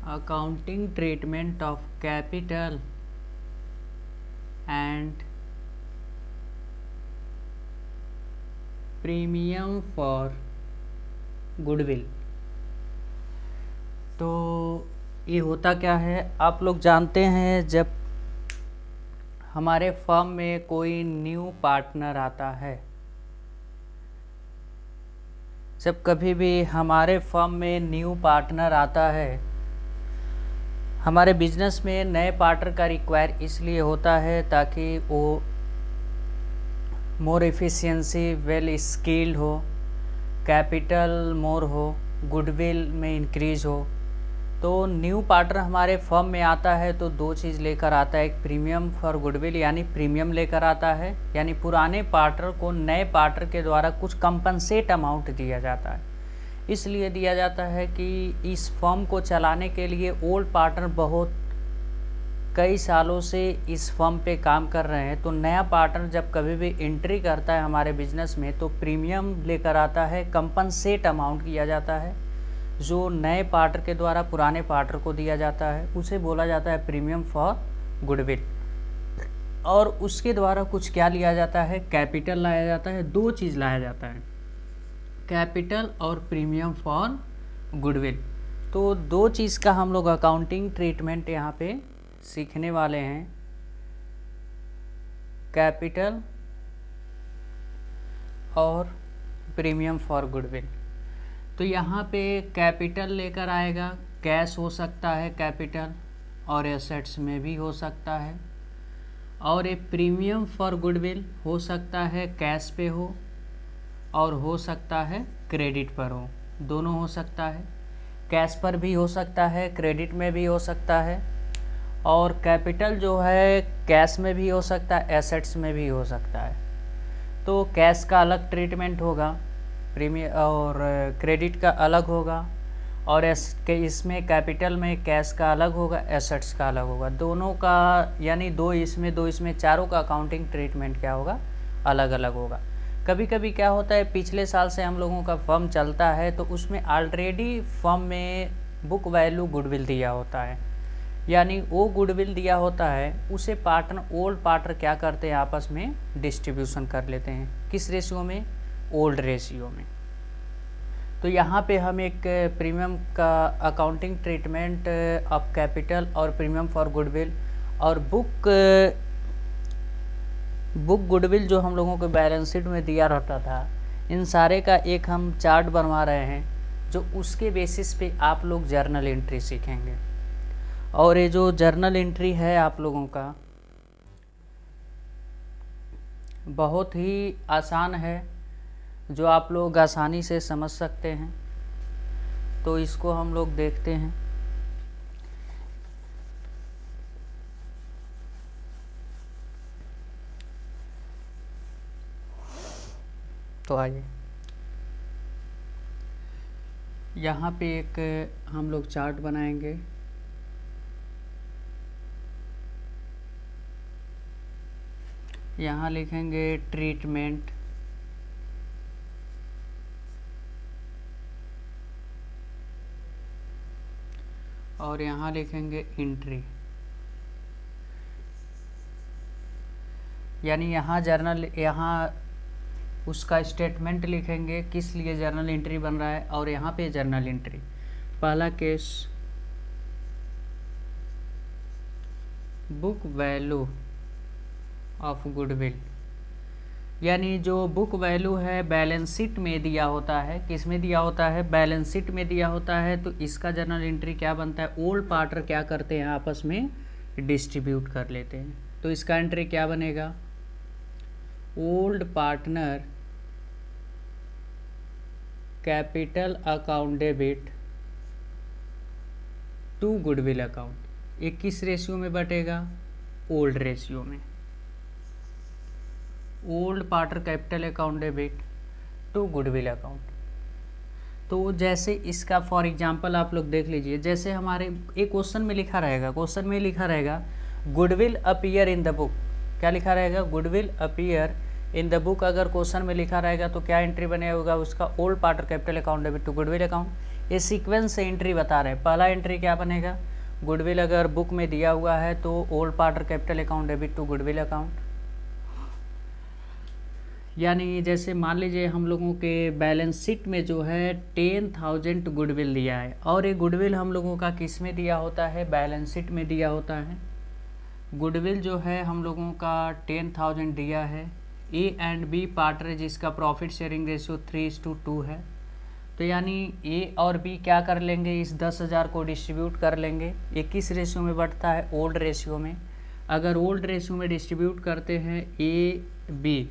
accounting treatment of capital and premium for goodwill। तो ये होता क्या है, आप लोग जानते हैं, जब हमारे फर्म में कोई न्यू पार्टनर आता है, जब कभी भी हमारे फर्म में न्यू पार्टनर आता है, हमारे बिजनेस में नए पार्टनर का रिक्वायर इसलिए होता है ताकि वो मोर एफिशिएंसी, वेल स्किल्ड हो, कैपिटल मोर हो, गुडविल में इंक्रीज हो। तो न्यू पार्टनर हमारे फर्म में आता है तो दो चीज़ लेकर आता है, एक प्रीमियम फॉर गुडविल यानी प्रीमियम लेकर आता है, यानी पुराने पार्टनर को नए पार्टनर के द्वारा कुछ कंपनसेट अमाउंट दिया जाता है। इसलिए दिया जाता है कि इस फर्म को चलाने के लिए ओल्ड पार्टनर बहुत कई सालों से इस फर्म पे काम कर रहे हैं, तो नया पार्टनर जब कभी भी एंट्री करता है हमारे बिजनेस में तो प्रीमियम लेकर आता है, कंपनसेट अमाउंट किया जाता है जो नए पार्टनर के द्वारा पुराने पार्टनर को दिया जाता है, उसे बोला जाता है प्रीमियम फॉर गुडविल। और उसके द्वारा कुछ क्या लिया जाता है, कैपिटल लाया जाता है। दो चीज़ लाया जाता है, कैपिटल और प्रीमियम फॉर गुडविल। तो दो चीज़ का हम लोग अकाउंटिंग ट्रीटमेंट यहाँ पे सीखने वाले हैं, कैपिटल और प्रीमियम फॉर गुडविल। तो यहाँ पे कैपिटल लेकर आएगा, कैश हो सकता है कैपिटल और एसेट्स में भी हो सकता है, और एक प्रीमियम फॉर गुडविल हो सकता है कैश पे हो और हो सकता है क्रेडिट पर हो, दोनों हो सकता है। कैश पर भी हो सकता है, क्रेडिट में भी हो सकता है, और कैपिटल जो है कैश में भी हो सकता है, एसेट्स में भी हो सकता है। तो कैश का अलग ट्रीटमेंट होगा, प्रीमियम और क्रेडिट का अलग होगा, और इसमें कैपिटल में कैश का अलग होगा, एसेट्स का अलग होगा। दोनों का यानी दो इसमें चारों का अकाउंटिंग ट्रीटमेंट क्या होगा, अलग अलग होगा। कभी कभी क्या होता है, पिछले साल से हम लोगों का फर्म चलता है तो उसमें ऑलरेडी फर्म में बुक वैल्यू गुडविल दिया होता है, यानी वो गुडविल दिया होता है, उसे पार्टनर ओल्ड पार्टनर क्या करते हैं, आपस में डिस्ट्रीब्यूशन कर लेते हैं। किस रेशियो में, ओल्ड रेशियो में। तो यहाँ पे हम एक प्रीमियम का अकाउंटिंग ट्रीटमेंट ऑफ कैपिटल और प्रीमियम फॉर गुडविल और बुक गुडविल जो हम लोगों को बैलेंस शीट में दिया रहता था, इन सारे का एक हम चार्ट बनवा रहे हैं, जो उसके बेसिस पे आप लोग जर्नल एंट्री सीखेंगे। और ये जो जर्नल एंट्री है आप लोगों का बहुत ही आसान है, जो आप लोग आसानी से समझ सकते हैं। तो इसको हम लोग देखते हैं। तो आइए, यहाँ पे एक हम लोग चार्ट बनाएंगे। यहाँ लिखेंगे ट्रीटमेंट, और यहाँ लिखेंगे एंट्री, यानी यहाँ जर्नल, यहाँ उसका स्टेटमेंट लिखेंगे किस लिए जर्नल एंट्री बन रहा है, और यहाँ पे जर्नल एंट्री। पहला case, book value of goodwill, यानी जो बुक वैल्यू है बैलेंस शीट में दिया होता है, किस में दिया होता है, बैलेंस शीट में दिया होता है। तो इसका जर्नल एंट्री क्या बनता है, ओल्ड पार्टनर क्या करते हैं, आपस में डिस्ट्रीब्यूट कर लेते हैं। तो इसका एंट्री क्या बनेगा, old partner capital account debit to goodwill account. ये किस रेशियो में बटेगा, ओल्ड रेशियो में। Old partner capital account debit to goodwill account. तो जैसे इसका फॉर एग्जांपल आप लोग देख लीजिए, जैसे हमारे एक क्वेश्चन में लिखा रहेगा, goodwill appear in the book. क्या लिखा रहेगा, goodwill appear in the book. अगर क्वेश्चन में लिखा रहेगा तो क्या एंट्री बनेगा उसका, old partner capital account debit to goodwill account. ये सीक्वेंस से एंट्री बता रहे हैं। पहला एंट्री क्या बनेगा, गुडविल अगर बुक में दिया हुआ है तो old partner capital account debit to goodwill account. यानी जैसे मान लीजिए हम लोगों के बैलेंस शीट में जो है 10,000 गुडविल दिया है, और ये गुडविल हम लोगों का किस में दिया होता है, बैलेंस शीट में दिया होता है। गुडविल जो है हम लोगों का 10,000 दिया है। ए एंड बी पार्टनर जिसका प्रॉफिट शेयरिंग रेशियो 3:2 है। तो यानी ए और बी क्या कर लेंगे, इस 10,000 को डिस्ट्रीब्यूट कर लेंगे। ये किस रेशियो में बढ़ता है, ओल्ड रेशियो में। अगर ओल्ड रेशियो में डिस्ट्रीब्यूट करते हैं ए बी,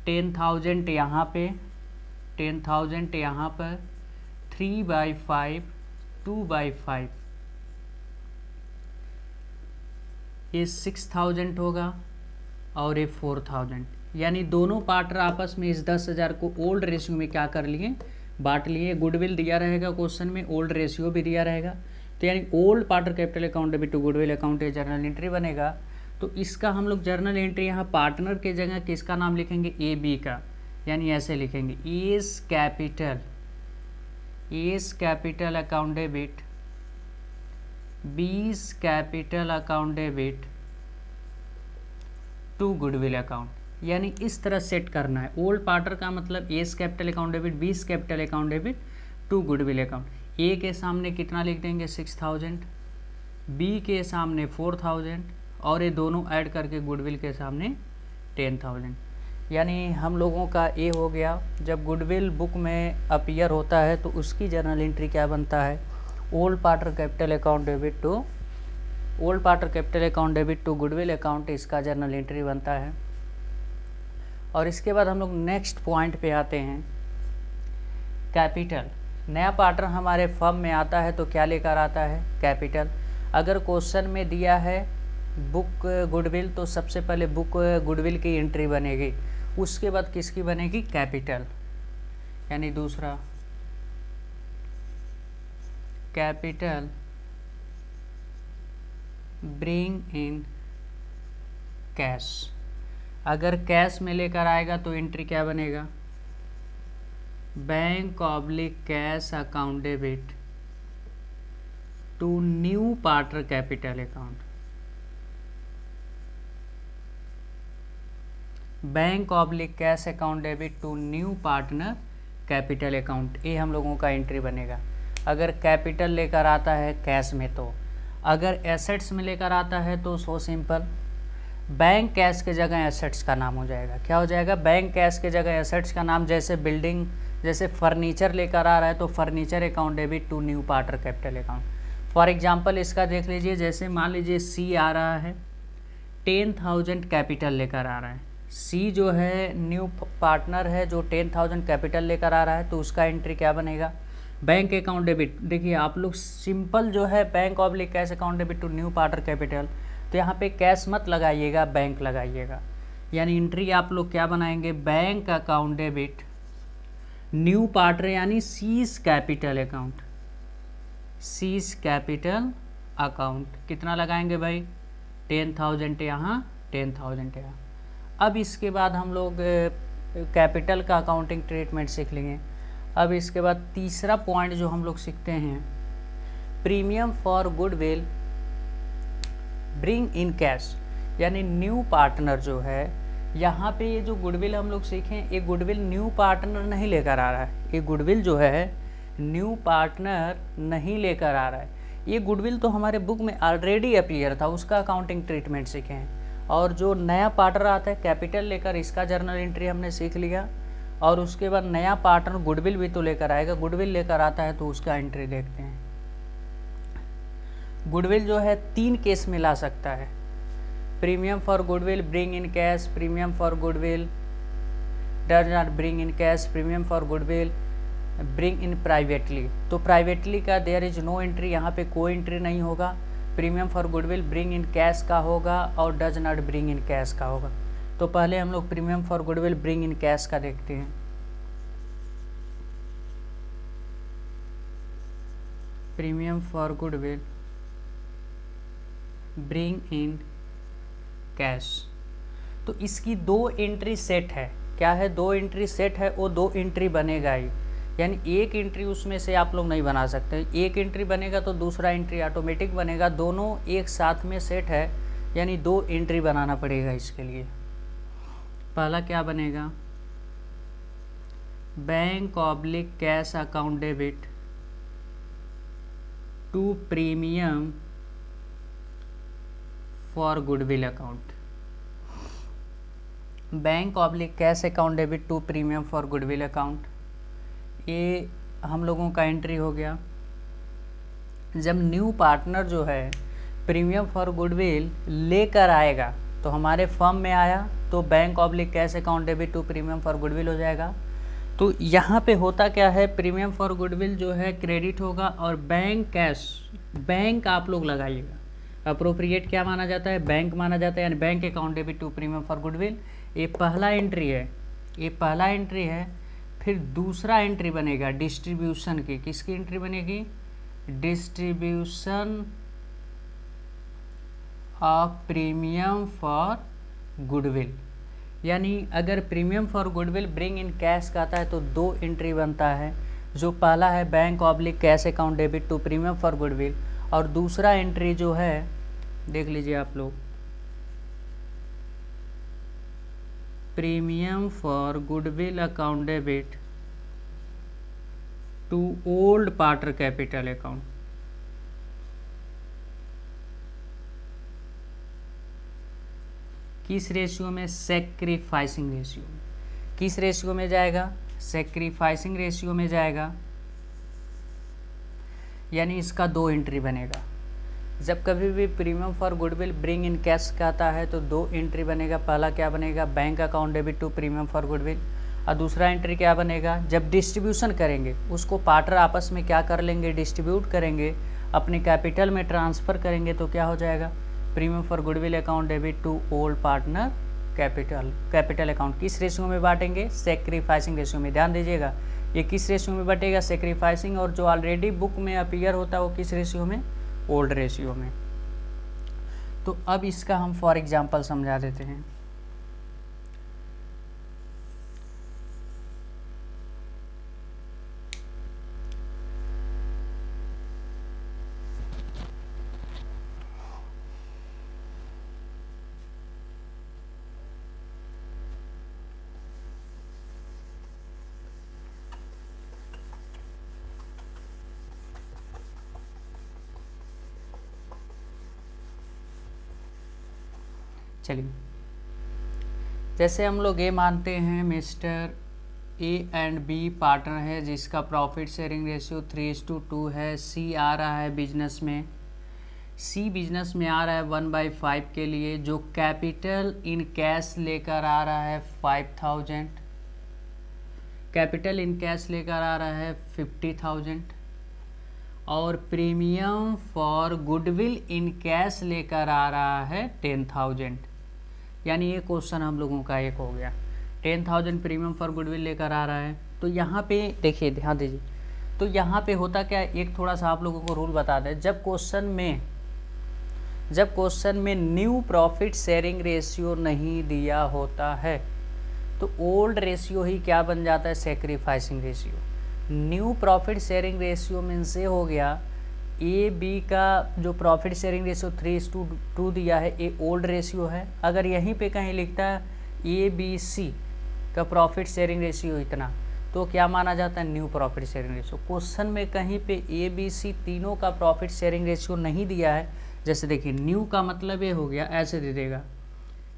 10,000 यहाँ पे, 10,000 यहाँ पर, 3/5, 2/5, ये 6,000 होगा और ये 4,000। यानी दोनों पार्टनर आपस में इस 10,000 को ओल्ड रेशियो में क्या कर लिए, बांट लिए। गुडविल दिया रहेगा क्वेश्चन में, ओल्ड रेशियो भी दिया रहेगा। तो यानी old partner capital account debit to goodwill account, ये जर्नल एंट्री बनेगा। तो इसका हम लोग जर्नल एंट्री यहाँ पार्टनर के जगह किसका नाम लिखेंगे, ए बी का। यानी ऐसे लिखेंगे, A's capital account debit, B's capital account debit to goodwill account. यानी इस तरह सेट करना है। ओल्ड पार्टनर का मतलब A's capital account debit, B's capital account debit to goodwill account. A के सामने कितना लिख देंगे, 6,000, बी के सामने 4,000, और ये दोनों ऐड करके गुडविल के सामने 10,000। यानी हम लोगों का ए हो गया। जब गुडविल बुक में अपीयर होता है तो उसकी जर्नल एंट्री क्या बनता है, old partner capital account debit to, old partner capital account debit to goodwill account, इसका जर्नल एंट्री बनता है। और इसके बाद हम लोग नेक्स्ट पॉइंट पे आते हैं, कैपिटल। नया पार्टनर हमारे फर्म में आता है तो क्या लेकर आता है, कैपिटल। अगर क्वेश्चन में दिया है बुक गुडविल, तो सबसे पहले बुक गुडविल की एंट्री बनेगी, उसके बाद किसकी बनेगी, कैपिटल। यानी दूसरा कैपिटल ब्रिंग इन कैश। अगर कैश में लेकर आएगा तो एंट्री क्या बनेगा, bank oblique cash account debit to new partner capital account. Bank oblique cash account debit to new partner capital account, ये हम लोगों का एंट्री बनेगा। अगर कैपिटल लेकर आता है कैश में तो। अगर एसेट्स में लेकर आता है तो सो सिंपल, बैंक कैश के जगह एसेट्स का नाम हो जाएगा। क्या हो जाएगा, बैंक कैश के जगह एसेट्स का नाम। जैसे बिल्डिंग, जैसे फर्नीचर लेकर आ रहा है तो furniture account debit to new partner capital account. For example इसका देख लीजिए, जैसे मान लीजिए सी आ रहा है, 10,000 कैपिटल लेकर आ रहा है। सी जो है न्यू पार्टनर है जो 10,000 कैपिटल लेकर आ रहा है, तो उसका एंट्री क्या बनेगा, बैंक अकाउंट डेबिट। देखिए आप लोग सिंपल जो है bank oblique cash account debit to new partner capital, तो यहाँ पे कैश मत लगाइएगा, बैंक लगाइएगा। यानी एंट्री आप लोग क्या बनाएंगे, bank account debit new partner, यानी C's capital account, C's capital account. कितना लगाएंगे भाई, 10,000 यहाँ, 10,000 यहाँ। अब इसके बाद हम लोग कैपिटल का अकाउंटिंग ट्रीटमेंट सीख लेंगे। अब इसके बाद तीसरा पॉइंट जो हम लोग सीखते हैं, premium for goodwill bring in cash. यानी न्यू पार्टनर जो है, यहाँ पे ये जो गुडविल हम लोग सीखें, ये गुडविल न्यू पार्टनर नहीं लेकर आ रहा है। ये गुडविल जो है न्यू पार्टनर नहीं लेकर आ रहा है। ये गुडविल तो हमारे बुक में ऑलरेडी अपीयर था, उसका अकाउंटिंग ट्रीटमेंट सीखे हैं। और जो नया पार्टनर आता है कैपिटल लेकर, इसका जर्नल एंट्री हमने सीख लिया। और उसके बाद नया पार्टनर गुडविल भी तो लेकर आएगा, गुडविल लेकर आता है तो उसका एंट्री देखते हैं। गुडविल जो है 3 केस में ला सकता है, premium for goodwill bring in cash, premium for goodwill does not bring in cash, premium for goodwill bring in privately. तो प्राइवेटली का देयर इज नो एंट्री, यहाँ पे कोई एंट्री नहीं होगा। Premium for goodwill bring in cash का होगा और does not bring in cash का होगा। तो पहले हम लोग premium for goodwill bring in cash का देखते हैं। Premium for goodwill bring in cash, तो इसकी 2 एंट्री सेट है। क्या है, 2 एंट्री सेट है, वो 2 एंट्री बनेगा ही। यानी एक एंट्री उसमें से आप लोग नहीं बना सकते। एक एंट्री बनेगा तो दूसरा एंट्री ऑटोमेटिक बनेगा, दोनों एक साथ में सेट है, यानी 2 एंट्री बनाना पड़ेगा इसके लिए। पहला क्या बनेगा, bank oblique cash account debit to premium for goodwill account. Bank oblique cash account debit to premium for goodwill account, ये हम लोगों का एंट्री हो गया। जब न्यू पार्टनर जो है प्रीमियम फॉर गुडविल लेकर आएगा, तो हमारे फर्म में आया तो bank oblique cash account debit to premium for goodwill हो जाएगा। तो यहाँ पे होता क्या है, प्रीमियम फॉर गुडविल जो है क्रेडिट होगा और बैंक कैश, बैंक आप लोग लगाइएगा, अप्रोप्रिएट क्या माना जाता है, बैंक माना जाता है, यानी bank account debit to premium for goodwill. ये पहला एंट्री है, ये पहला एंट्री है। फिर दूसरा एंट्री बनेगा डिस्ट्रीब्यूशन की, किसकी एंट्री बनेगी, distribution of premium for goodwill. यानी अगर premium for goodwill bring in cash कहता है तो 2 एंट्री बनता है, जो पहला है bank oblique cash account debit to premium for goodwill, और दूसरा एंट्री जो है देख लीजिए आप लोग, premium for goodwill account debit to old partner capital account. किस रेशियो में, सैक्रिफाइसिंग रेशियो में। किस रेशियो में जाएगा, सैक्रिफाइसिंग रेशियो में जाएगा, यानी इसका 2 एंट्री बनेगा। जब कभी भी premium for goodwill bring in cash कहता है तो 2 एंट्री बनेगा। पहला क्या बनेगा, bank account debit to premium for goodwill, और दूसरा एंट्री क्या बनेगा, जब डिस्ट्रीब्यूशन करेंगे उसको पार्टनर आपस में क्या कर लेंगे, डिस्ट्रीब्यूट करेंगे, अपने कैपिटल में ट्रांसफ़र करेंगे, तो क्या हो जाएगा, premium for goodwill account debit to old partner capital account. किस रेशियो में बांटेंगे, सैक्रिफाइसिंग रेशियो में। ध्यान दीजिएगा ये किस रेशियो में बटेगा, सैक्रिफाइसिंग, और जो ऑलरेडी बुक में अपीयर होता है वो किस रेशियो में, ओल्ड रेशियो में। तो अब इसका हम फॉर एग्जांपल समझा देते हैं। चलिए, जैसे हम लोग ये मानते हैं mister A and B partner है जिसका प्रॉफिट शेयरिंग रेशियो 3:2 है। सी आ रहा है बिजनेस में, सी बिजनेस में आ रहा है 1/5 के लिए, जो कैपिटल इन कैश लेकर आ रहा है 5000, कैपिटल इन कैश लेकर आ रहा है 50,000, और premium for goodwill in cash लेकर आ रहा है 10,000। यानी ये क्वेश्चन हम लोगों का एक हो गया, 10,000 प्रीमियम फॉर गुडविल लेकर आ रहा है। तो यहाँ पे देखिए, ध्यान दीजिए, तो यहाँ पे होता क्या है, एक थोड़ा सा आप लोगों को रूल बता दें। जब क्वेश्चन में न्यू प्रॉफिट शेयरिंग रेशियो नहीं दिया होता है तो ओल्ड रेशियो ही क्या बन जाता है, sacrificing ratio. New profit sharing ratio mean से हो गया ए बी का जो प्रॉफिट शेयरिंग रेशियो 3:2 दिया है, ये ओल्ड रेशियो है। अगर यहीं पे कहीं लिखता है ए बी सी का प्रॉफिट शेयरिंग रेशियो इतना, तो क्या माना जाता है, new profit sharing ratio. Question में कहीं पे ए बी सी तीनों का प्रॉफिट शेयरिंग रेशियो नहीं दिया है, जैसे देखिए न्यू का मतलब ये हो गया, ऐसे दे देगा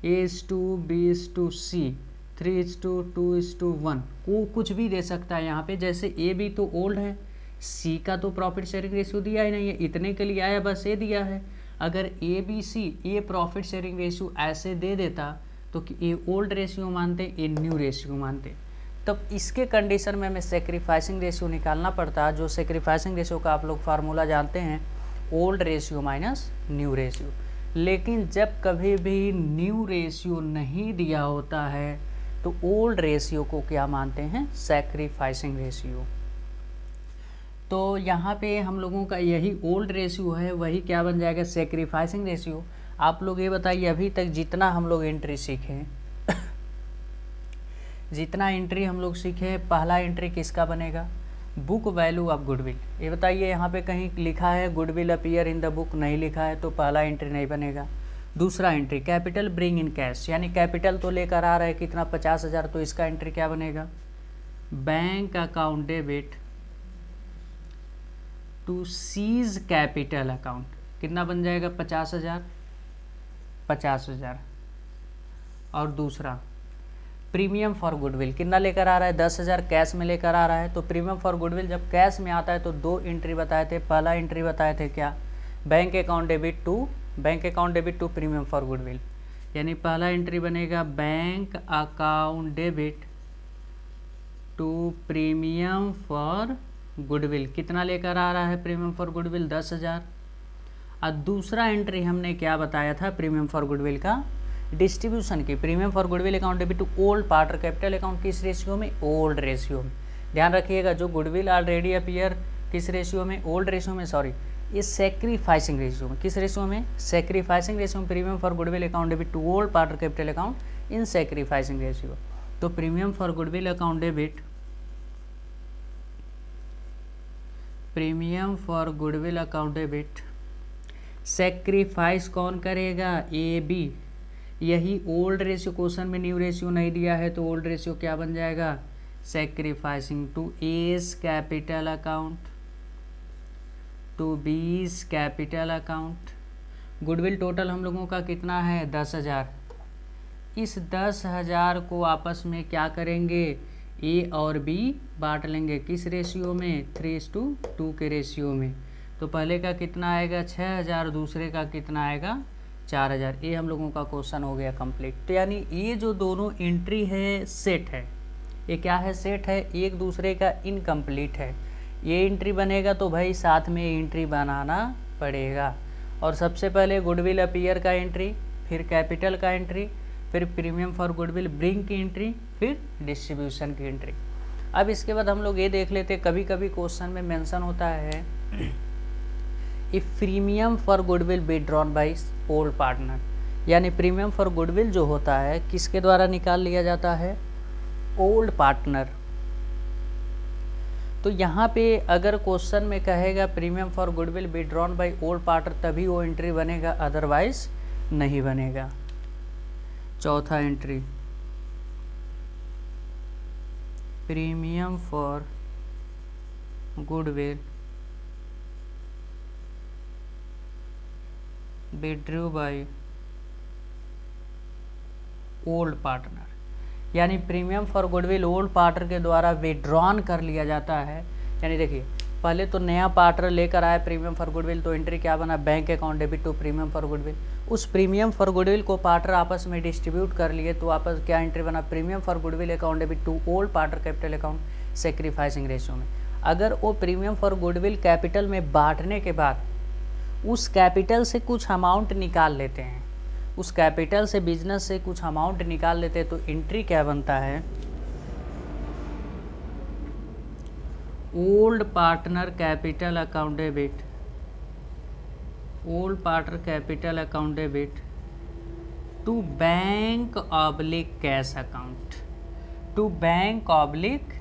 A:2 B:C 3:2:1 को कुछ भी दे सकता है यहाँ पे। जैसे ए बी तो ओल्ड है, सी का तो प्रॉफिट शेयरिंग रेशियो दिया ही नहीं है, इतने के लिए आया बस ये दिया है। अगर ए बी सी ये प्रॉफिट शेयरिंग रेशियो ऐसे दे देता तो ये ओल्ड रेशियो मानते, ये न्यू रेशियो मानते। तब इसके कंडीशन में हमें सेक्रीफाइसिंग रेशियो निकालना पड़ता है, जो सेक्रीफाइसिंग रेशियो का आप लोग फार्मूला जानते हैं, old ratio minus new ratio. लेकिन जब कभी भी न्यू रेशियो नहीं दिया होता है तो ओल्ड रेशियो को क्या मानते हैं, सैक्रिफाइसिंग रेशियो। तो यहाँ पे हम लोगों का यही ओल्ड रेशियो है, वही क्या बन जाएगा, सैक्रिफाइसिंग रेशियो। आप लोग ये बताइए अभी तक जितना हम लोग एंट्री सीखे जितना एंट्री हम लोग सीखे, पहला एंट्री किसका बनेगा, बुक वैल्यू ऑफ गुडविल। ये बताइए यहाँ पे कहीं लिखा है goodwill appear in the book, नहीं लिखा है, तो पहला एंट्री नहीं बनेगा। दूसरा entry capital bring in cash, यानी कैपिटल तो लेकर आ रहा है कितना 50,000, तो इसका एंट्री क्या बनेगा, bank account debit to C's capital account, कितना बन जाएगा 50,000। और दूसरा प्रीमियम फॉर गुडविल कितना लेकर आ रहा है 10,000 कैश में लेकर आ रहा है। तो प्रीमियम फॉर गुडविल जब कैश में आता है तो दो एंट्री बताए थे। पहला एंट्री बताए थे क्या, bank account debit to premium for goodwill, यानी पहला एंट्री बनेगा bank account debit to premium for goodwill, कितना लेकर आ रहा है प्रीमियम फॉर गुडविल 10,000। और दूसरा एंट्री हमने क्या बताया था प्रीमियम फॉर गुडविल का, डिस्ट्रीब्यूशन की, premium for goodwill account debit to old partner capital account, किस रेशियो में, ओल्ड रेशियो में। ध्यान रखिएगा जो गुडविल ऑलरेडी अपीयर किस रेशियो में, ओल्ड रेशियो में, सॉरी ये सेक्रीफाइसिंग रेशियो में, किस रेशियो में, सेक्रीफाइसिंग रेशियो में। Premium for goodwill account debit to old partner capital account in sacrificing ratio. तो premium for goodwill account debit, premium for goodwill account debit, sacrifice कौन करेगा, A B, यही old ratio, question में new ratio नहीं दिया है तो old ratio क्या बन जाएगा, sacrificing to A's capital account to B's capital account. Goodwill total हम लोगों का कितना है 10,000, इस 10,000 को आपस में क्या करेंगे, ए और बी बांट लेंगे, किस रेशियो में, 3:2 के रेशियो में। तो पहले का कितना आएगा 6,000, दूसरे का कितना आएगा 4,000। ये हम लोगों का क्वेश्चन हो गया कंप्लीट। तो यानी ये जो दोनों एंट्री है सेट है, ये क्या है, सेट है, एक दूसरे का इनकम्प्लीट है। ये एंट्री बनेगा तो भाई साथ में एंट्री बनाना पड़ेगा। और सबसे पहले गुडविल अपीयर का एंट्री, फिर कैपिटल का एंट्री, फिर प्रीमियम फॉर गुडविल ब्रिंग की एंट्री, फिर डिस्ट्रीब्यूशन की एंट्री। अब इसके बाद हम लोग ये देख लेते, कभी कभी क्वेश्चन में मेंशन होता है if premium for goodwill withdrawn by old partner, यानी प्रीमियम फॉर गुडविल जो होता है किसके द्वारा निकाल लिया जाता है, ओल्ड पार्टनर। तो यहाँ पे अगर क्वेश्चन में कहेगा premium for goodwill withdrawn by old partner तभी वो एंट्री बनेगा, अदरवाइज नहीं बनेगा। चौथा entry premium for goodwill withdrew by old partner, यानी premium for goodwill old partner के द्वारा विड्रॉन कर लिया जाता है। यानी देखिए पहले तो नया पार्टनर लेकर आया प्रीमियम फॉर गुडविल, तो एंट्री क्या बना, bank account debit to premium for goodwill. उस प्रीमियम फॉर गुडविल को पार्टनर आपस में डिस्ट्रीब्यूट कर लिए तो आपस क्या एंट्री बना, premium for goodwill account debit to old partner capital account sacrificing ratio में। अगर वो प्रीमियम फॉर गुडविल कैपिटल में बांटने के बाद उस कैपिटल से कुछ अमाउंट निकाल लेते हैं, उस कैपिटल से बिजनेस से कुछ अमाउंट निकाल लेते हैं, तो एंट्री क्या बनता है, old partner capital account debit, old partner capital account debit to bank oblique cash account, to bank oblique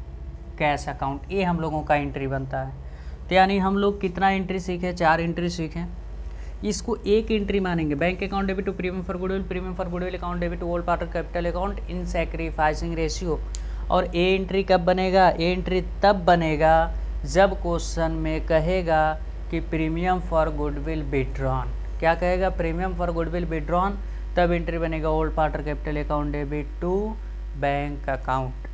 cash account. ये हम लोगों का एंट्री बनता है। तो यानी हम लोग कितना एंट्री सीखे, 4 एंट्री सीखे। इसको एक एंट्री मानेंगे, bank account debit to premium for goodwill, premium for goodwill account debit to old partner capital account in sacrificing ratio. और ए एंट्री कब बनेगा, ए एंट्री तब बनेगा जब क्वेश्चन में कहेगा कि प्रीमियम फॉर गुडविल विथड्रॉन, क्या कहेगा, प्रीमियम फॉर गुडविल विथड्रॉन, तब एंट्री बनेगा old partner capital account debit to bank account.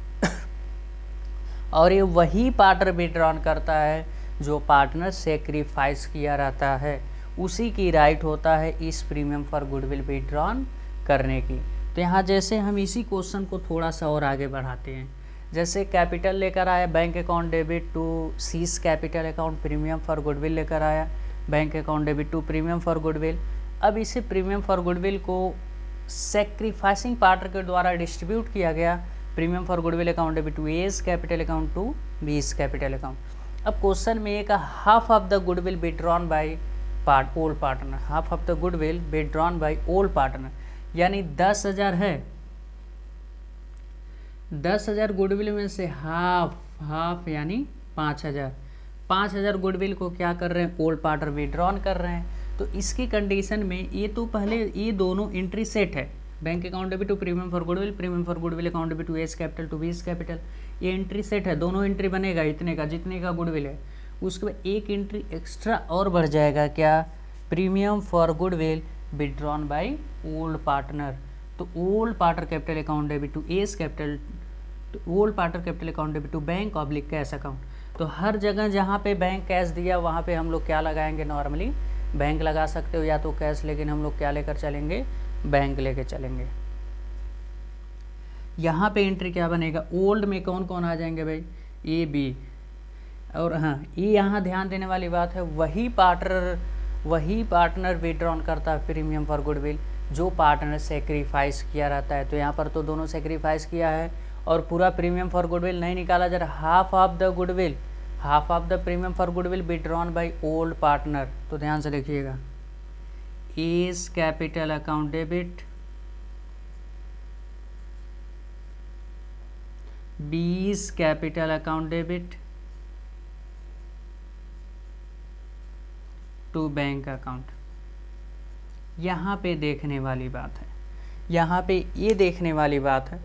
और ये वही पार्टनर विथड्रॉन करता है जो पार्टनर सेक्रीफाइस किया रहता है, उसी की राइट होता है इस प्रीमियम फॉर गुडविल विथड्रॉन करने की। तो यहाँ जैसे हम इसी क्वेश्चन को थोड़ा सा और आगे बढ़ाते हैं, जैसे कैपिटल लेकर आया bank account debit to C's capital account, premium for goodwill लेकर आया bank account debit to premium for goodwill. अब इसे प्रीमियम फॉर गुडविल को सेक्रीफाइसिंग पार्टनर के द्वारा डिस्ट्रीब्यूट किया गया, premium for goodwill account debit to A's capital account to B's capital account. अब क्वेश्चन में एक half of the goodwill withdrawn by old partner, half of the goodwill withdrawn by old partner, यानी 10,000 है, 10,000 goodwill में से half यानी 5,000। 5,000 goodwill को क्या कर रहे हैं, ओल्ड पार्टनर विड्रॉन कर रहे हैं। तो इसकी कंडीशन में ये तो पहले ये दोनों एंट्री सेट है, bank account debit to premium for goodwill, premium for goodwill account debit to A's capital to B's capital, ये एंट्री सेट है, दोनों एंट्री बनेगा इतने का जितने का गुडविल है। उसके बाद एक एंट्री एक्स्ट्रा और बढ़ जाएगा, क्या, premium for goodwill withdrawn by old partner. तो old partner capital account debit to A's capital, old partner capital account debit to bank oblique cash account. तो हर जगह जहाँ पे बैंक कैश दिया वहाँ पे हम लोग क्या लगाएंगे, नॉर्मली बैंक लगा सकते हो या तो कैश, लेकिन हम लोग क्या लेकर चलेंगे, बैंक लेके चलेंगे। यहाँ पे एंट्री क्या बनेगा, ओल्ड में कौन कौन आ जाएंगे भाई, ए बी, और हाँ ये यहाँ ध्यान देने वाली बात है, वही पार्टनर विड्रॉन करता है प्रीमियम फॉर गुडविल जो पार्टनर सेक्रीफाइस किया रहता है। तो यहाँ पर तो दोनों सेक्रीफाइस किया है और पूरा प्रीमियम फॉर गुडविल नहीं निकाला जा रहा, half of the goodwill, half of the premium for goodwill withdrawn by old partner. तो ध्यान से देखिएगा, A's capital account debit, B's capital account debit to bank account. यहाँ पे देखने वाली बात है, यहाँ पे ये देखने वाली बात है,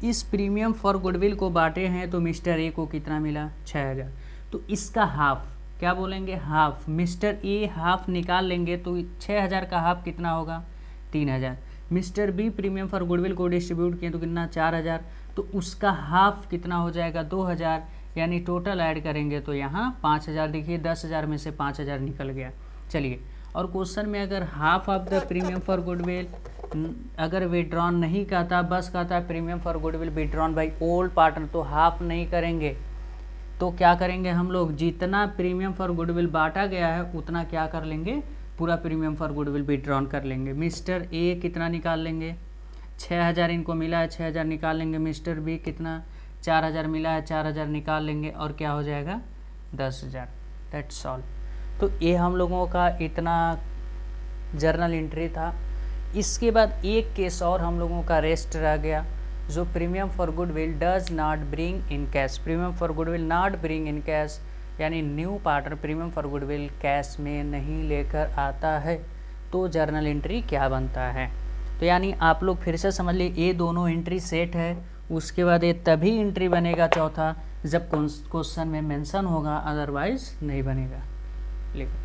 इस प्रीमियम फॉर गुडविल को बांटे हैं तो मिस्टर ए को कितना मिला, 6,000। तो इसका हाफ क्या बोलेंगे, हाफ, मिस्टर ए हाफ निकाल लेंगे तो 6,000 का हाफ कितना होगा, 3,000। Mister B premium for goodwill को डिस्ट्रीब्यूट किए तो कितना, 4,000। तो उसका हाफ कितना हो जाएगा, 2,000, यानी टोटल ऐड करेंगे तो यहाँ 5,000। देखिए 10,000 में से 5,000 निकल गया। चलिए, और क्वेश्चन में अगर half of the premium for goodwill अगर विड्रॉन नहीं कहता, बस कहता है premium for goodwill withdrawn by old partner, तो हाफ नहीं करेंगे। तो क्या करेंगे हम लोग, जितना प्रीमियम फॉर गुडविल बांटा गया है उतना क्या कर लेंगे, पूरा प्रीमियम फॉर गुडविल विड्रॉन कर लेंगे। मिस्टर ए कितना निकाल लेंगे, 6,000 इनको मिला है, 6,000 निकाल लेंगे। मिस्टर बी कितना, 4,000 मिला है, 4,000 निकाल लेंगे और क्या हो जाएगा, 10,000। That's all. तो ये हम लोगों का इतना जर्नल एंट्री था। इसके बाद एक केस और हम लोगों का रेस्ट रह गया, जो premium for goodwill does not bring in cash. Premium for goodwill not bring in cash, यानी new partner premium for goodwill cash में नहीं लेकर आता है, तो जर्नल एंट्री क्या बनता है। तो यानी आप लोग फिर से समझ लीजिए, ये दोनों एंट्री सेट है। उसके बाद ये तभी एंट्री बनेगा चौथा जब क्वेश्चन में मेंशन होगा, अदरवाइज नहीं बनेगा। लिखो,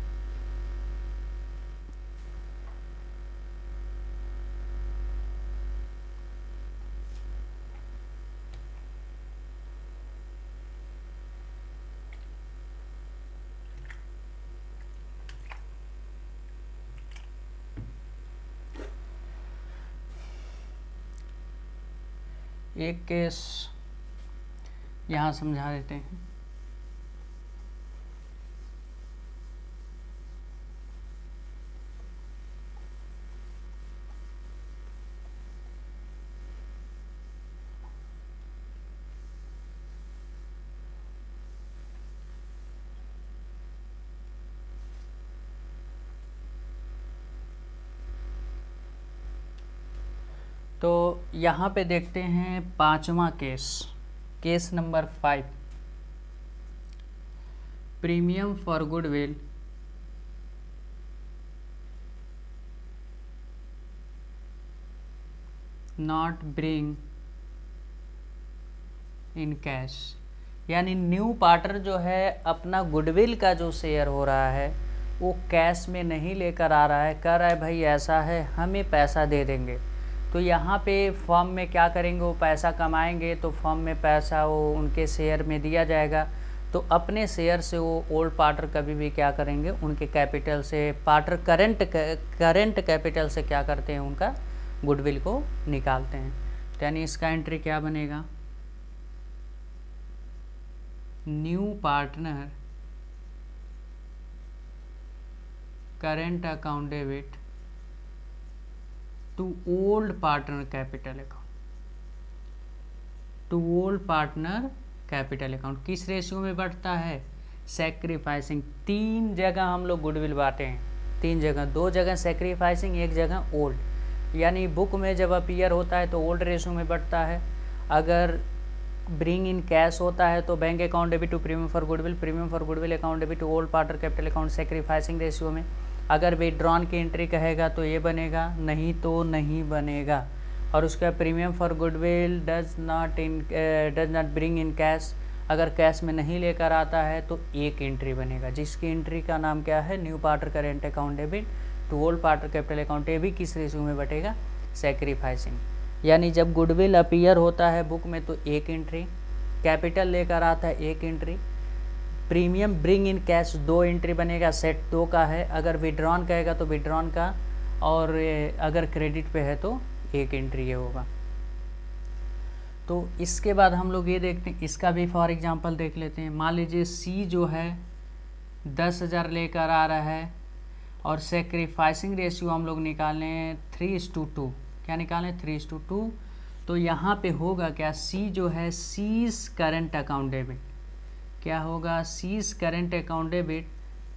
एक केस यहाँ समझा देते हैं। तो यहाँ पे देखते हैं पांचवा case, case number 5, premium for goodwill not bring in cash. यानी न्यू पार्टनर जो है अपना गुडविल का जो शेयर हो रहा है वो कैश में नहीं लेकर आ रहा है, कह रहा है भाई ऐसा है हमें पैसा दे देंगे। तो यहाँ पे फर्म में क्या करेंगे, वो पैसा कमाएंगे तो फर्म में पैसा वो उनके शेयर में दिया जाएगा। तो अपने शेयर से वो ओल्ड पार्टनर कभी भी क्या करेंगे, उनके कैपिटल से, पार्टनर करेंट कैपिटल से क्या करते हैं, उनका गुडविल को निकालते हैं। तो यानी इसका एंट्री क्या बनेगा, new partner current account debit to old partner capital account, to old partner capital account. किस रेशियो में बढ़ता है, सैक्रिफाइसिंग। 3 जगह हम लोग गुडविल बांटे हैं, 3 जगह, 2 जगह सैक्रिफाइसिंग, 1 जगह ओल्ड। यानी बुक में जब अपीयर होता है तो ओल्ड रेशियो में बढ़ता है, अगर ब्रिंग इन कैश होता है तो bank account debit to premium for goodwill, premium for goodwill account debit to old partner capital account sacrificing ratio में। अगर विड्रॉन की एंट्री कहेगा तो ये बनेगा, नहीं तो नहीं बनेगा। और उसका premium for goodwill does not bring in cash, अगर कैश में नहीं लेकर आता है तो एक एंट्री बनेगा, जिसकी एंट्री का नाम क्या है, new partner current account debit to old partner capital account. ये भी किस रेशियो में बटेगा, सैक्रिफाइसिंग। यानी जब गुडविल अपीयर होता है बुक में तो एक एंट्री, कैपिटल लेकर आता है एक entry, premium bring in cash 2 entry बनेगा, सेट 2 का है। अगर विड्रॉन कहेगा तो विड्रॉन का, और अगर क्रेडिट पे है तो एक एंट्री ये होगा। तो इसके बाद हम लोग ये देखते हैं, इसका भी फॉर एग्जांपल देख लेते हैं। मान लीजिए सी जो है 10,000 लेकर आ रहा है और सैक्रिफाइसिंग रेशियो हम लोग निकालें 3:2, क्या निकालें 3:2। तो यहाँ पे होगा क्या, सी जो है सीज करंट अकाउंट डेबिट, क्या होगा, C's current account debit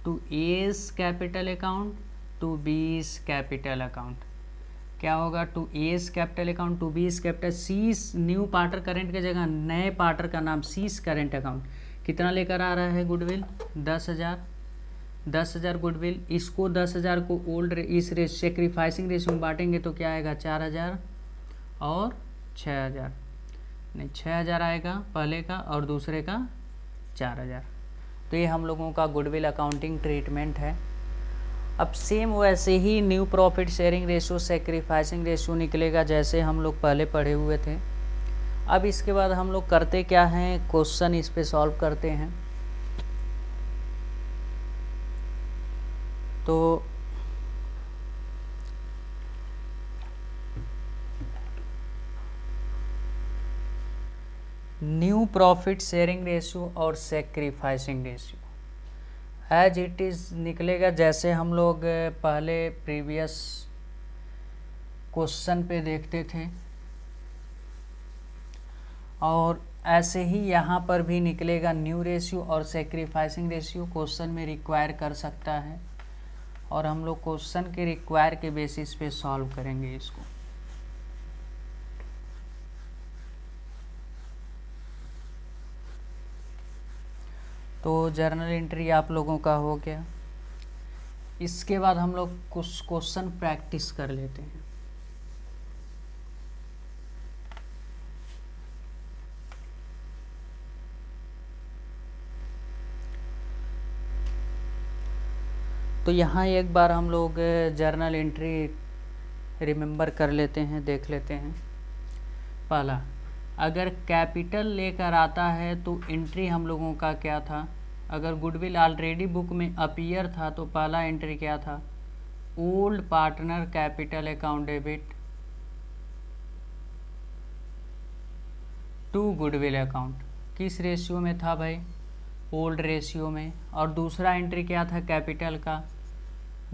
to A's capital account to B's capital account. क्या होगा, to A's capital account to B's capital, C's new partner current की जगह नए पार्टनर का नाम सीज करंट अकाउंट। कितना लेकर आ रहा है गुडविल, 10,000 गुडविल। इसको 10,000 को ओल्ड इस सैक्रिफाइसिंग रेशियो में बांटेंगे तो क्या आएगा, 4,000 और 6,000, नहीं 6,000 आएगा पहले का और दूसरे का 4,000। तो ये हम लोगों का गुडविल अकाउंटिंग ट्रीटमेंट है। अब सेम वैसे ही new profit sharing ratio sacrificing ratio निकलेगा जैसे हम लोग पहले पढ़े हुए थे। अब इसके बाद हम लोग करते क्या हैं, क्वेश्चन इस पे सॉल्व करते हैं। तो न्यू प्रॉफिट शेयरिंग रेशियो और sacrificing ratio as it is निकलेगा जैसे हम लोग पहले प्रीवियस क्वेश्चन पे देखते थे, और ऐसे ही यहाँ पर भी निकलेगा न्यू रेशियो और सैक्रिफाइसिंग रेशियो क्वेश्चन में रिक्वायर कर सकता है, और हम लोग क्वेश्चन के रिक्वायर के बेसिस पे सॉल्व करेंगे इसको। तो जर्नल एंट्री आप लोगों का हो गया। इसके बाद हम लोग कुछ क्वेश्चन प्रैक्टिस कर लेते हैं। तो यहाँ एक बार हम लोग जर्नल एंट्री रिमेंबर कर लेते हैं, देख लेते हैं। पहला, अगर कैपिटल लेकर आता है तो एंट्री हम लोगों का क्या था, अगर गुडविल ऑलरेडी बुक में अपीयर था तो पहला एंट्री क्या था, old partner capital account debit to goodwill account. किस रेशियो में था भाई, ओल्ड रेशियो में। और दूसरा एंट्री क्या था कैपिटल का,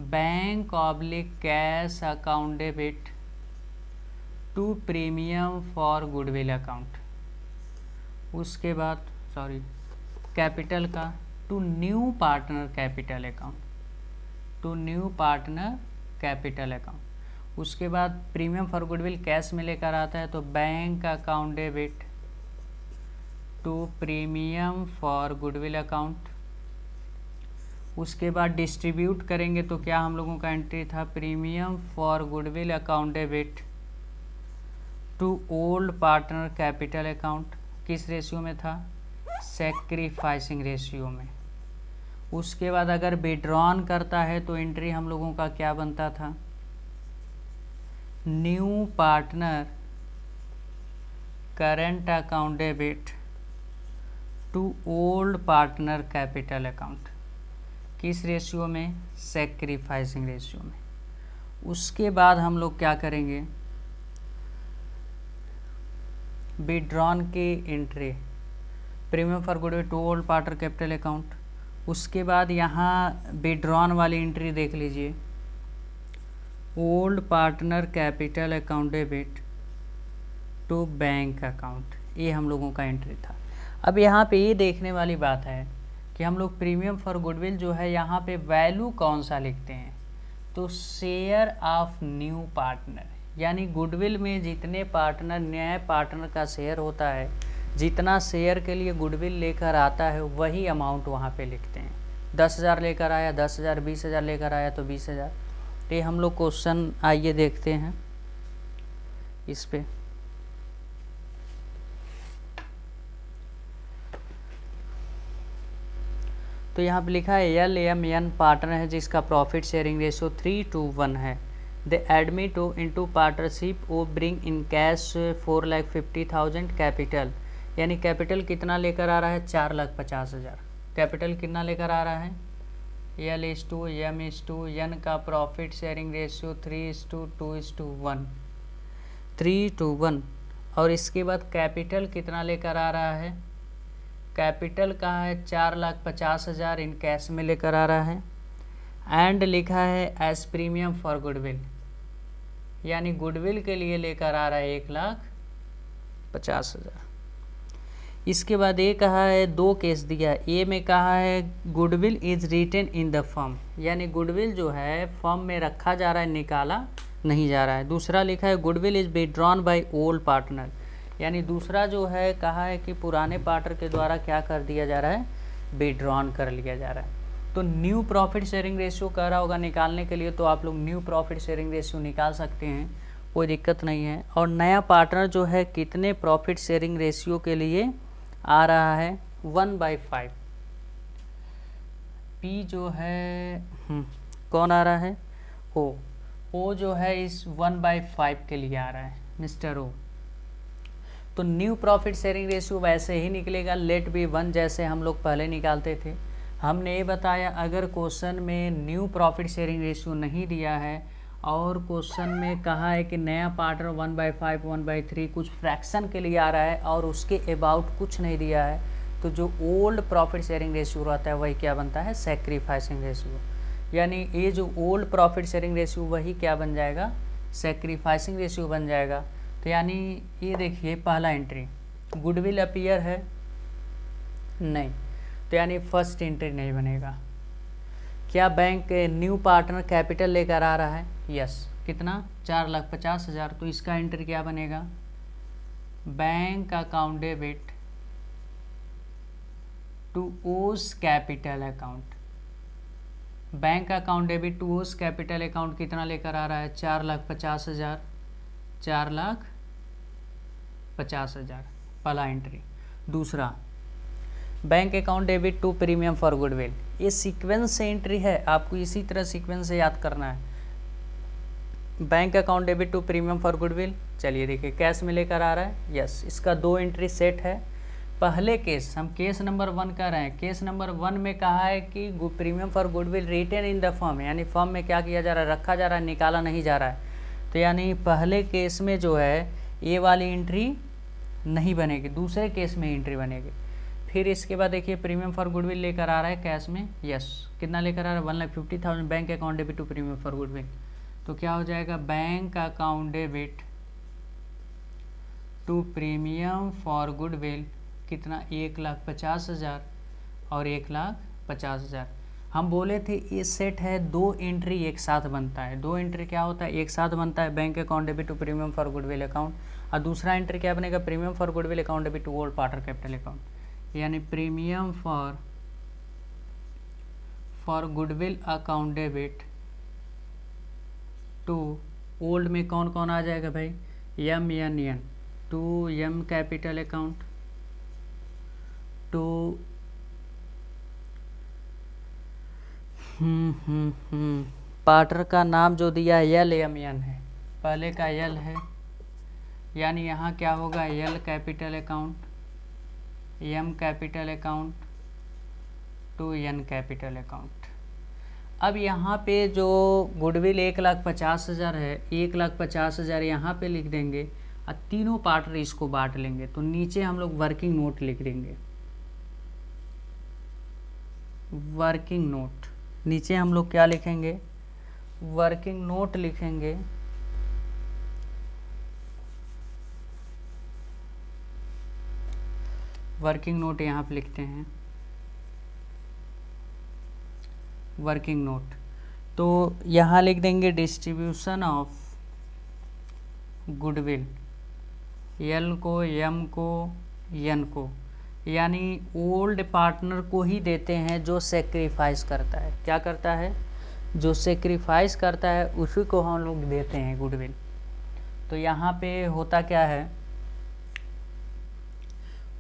bank oblique cash account debit to premium for goodwill account. उसके बाद कैपिटल का to new partner capital account, to new partner capital account. उसके बाद प्रीमियम फॉर गुडविल कैश में लेकर आता है तो bank account debit to premium for goodwill account. उसके बाद डिस्ट्रीब्यूट करेंगे तो क्या हम लोगों का एंट्री था, premium for goodwill account debit to old partner capital account. किस रेशियो में था, सैक्रिफाइसिंग रेशियो में। उसके बाद अगर विड्रॉन करता है तो एंट्री हम लोगों का क्या बनता था, new partner current account debit to old partner capital account. किस रेशियो में, सैक्रिफाइसिंग रेशियो में। उसके बाद हम लोग क्या करेंगे, विड्रॉन की entry premium for goodwill to old partner capital account. उसके बाद यहाँ विड्रॉन वाली एंट्री देख लीजिए, old partner capital account debit to bank account. ये हम लोगों का एंट्री था। अब यहाँ पे ये देखने वाली बात है कि हम लोग प्रीमियम फॉर गुडविल जो है यहाँ पे वैल्यू कौन सा लिखते हैं, तो शेयर ऑफ न्यू पार्टनर, यानी गुडविल में जितने पार्टनर नए पार्टनर का शेयर होता है जितना शेयर के लिए गुडविल लेकर आता है वही अमाउंट वहाँ पे लिखते हैं। 10,000 लेकर आया 10,000, 20,000 लेकर आया तो 20,000। तो ये हम लोग क्वेश्चन आइए देखते हैं इस पे। तो यहाँ पे लिखा है LMN पार्टनर है जिसका प्रॉफिट शेयरिंग रेशियो 3:1 है। They admit to into partnership वो ब्रिंग इन कैश 4,50,000 कैपिटल, यानी कैपिटल कितना लेकर आ रहा है 4,50,000। कैपिटल कितना लेकर आ रहा है L/M/N का प्रॉफिट शेयरिंग रेशियो 3:2:1 3:1। और इसके बाद कैपिटल कितना लेकर आ रहा है, कैपिटल कहाँ है 4,50,000 इन कैश में लेकर आ रहा है। एंड लिखा है एज प्रीमियम फॉर गुडविल, यानी गुडविल के लिए लेकर आ रहा है 1,50,000। इसके बाद ये कहा है, दो केस दिया है। ए में कहा है goodwill is retained in the firm, यानी गुडविल जो है फर्म में रखा जा रहा है, निकाला नहीं जा रहा है। दूसरा लिखा है goodwill is withdrawn by old partner, यानी दूसरा जो है कहा है कि पुराने पार्टनर के द्वारा क्या कर दिया जा रहा है, विड्रॉन कर लिया जा रहा है। तो न्यू प्रॉफिट शेयरिंग रेशियो कह रहा होगा निकालने के लिए, तो आप लोग न्यू प्रॉफिट शेयरिंग रेशियो निकाल सकते हैं, कोई दिक्कत नहीं है। और नया पार्टनर जो है कितने प्रॉफिट शेयरिंग रेशियो के लिए आ रहा है 1/5। पी जो है कौन आ रहा है, ओ जो है इस 1/5 के लिए आ रहा है मिस्टर ओ। तो न्यू प्रॉफिट शेयरिंग रेशियो वैसे ही निकलेगा लेट बी 1, जैसे हम लोग पहले निकालते थे। हमने ये बताया अगर क्वेश्चन में न्यू प्रॉफिट शेयरिंग रेशियो नहीं दिया है और क्वेश्चन में कहा है कि नया पार्टनर 1/5 1/3 कुछ फ्रैक्शन के लिए आ रहा है और उसके अबाउट कुछ नहीं दिया है, तो जो ओल्ड प्रॉफिट शेयरिंग रेशियो रहता है वही क्या बनता है, सैक्रिफाइसिंग रेशियो। यानी ये जो ओल्ड प्रॉफिट शेयरिंग रेशियो वही क्या बन जाएगा, सैक्रिफाइसिंग रेशियो बन जाएगा। तो यानी ये देखिए पहला एंट्री गुडविल अपीयर है नहीं, तो यानी फर्स्ट एंट्री नहीं बनेगा। क्या बैंक न्यू पार्टनर कैपिटल लेकर आ रहा है, यस, कितना 4,50,000, तो इसका एंट्री क्या बनेगा, bank account debit to O's capital account. Bank account debit to O's capital account कितना लेकर आ रहा है 4,50,000, 4,50,000 पहला एंट्री। दूसरा bank account debit to premium for goodwill, ये सीक्वेंस से एंट्री है, आपको इसी तरह सीक्वेंस से याद करना है। Bank account debit to premium for goodwill, चलिए देखिए कैश में लेकर आ रहा है, यस, इसका 2 एंट्री सेट है। पहले केस हम केस नंबर 1 कर रहे हैं, केस नंबर 1 में कहा है कि premium for goodwill retained in the firm, यानी फर्म में क्या किया जा रहा है, रखा जा रहा है, निकाला नहीं जा रहा है। तो यानी पहले केस में जो है ये वाली एंट्री नहीं बनेगी, दूसरे केस में एंट्री बनेगी। फिर इसके बाद देखिए प्रीमियम फॉर गुडविल लेकर आ रहा है कैश में, यस, कितना लेकर आ रहा है 1,50,000 bank account debit to premium for goodwill, तो क्या हो जाएगा bank account debit to premium for goodwill कितना 1,50,000 और 1,50,000। हम बोले थे ये सेट है 2 एंट्री एक साथ बनता है, 2 एंट्री क्या होता है एक साथ बनता है, bank account debit to premium for goodwill account, और दूसरा एंट्री क्या बनेगा premium for goodwill account debit to old partner capital account, यानी premium for goodwill account debit to old में कौन कौन आ जाएगा भाई, MN to M capital account to partner का नाम जो दिया है LMN है, पहले का L है, यानी यहाँ क्या होगा L capital account, M capital account to N capital account. अब यहाँ पे जो गुडविल 1,50,000 है, 1,50,000 यहाँ पे लिख देंगे और तीनों पार्टनर इसको बांट लेंगे, तो नीचे हम लोग वर्किंग नोट लिख देंगे, वर्किंग नोट, नीचे हम लोग क्या लिखेंगे, वर्किंग नोट लिखेंगे। वर्किंग नोट यहाँ पे लिखते हैं, वर्किंग नोट, तो यहाँ लिख देंगे डिस्ट्रीब्यूशन ऑफ गुडविल, L को M को यन को, यानी ओल्ड पार्टनर को ही देते हैं जो सेक्रीफाइस करता है। क्या करता है? जो सेक्रीफाइस करता है उसी को हम लोग देते हैं गुडविल। तो यहाँ पे होता क्या है,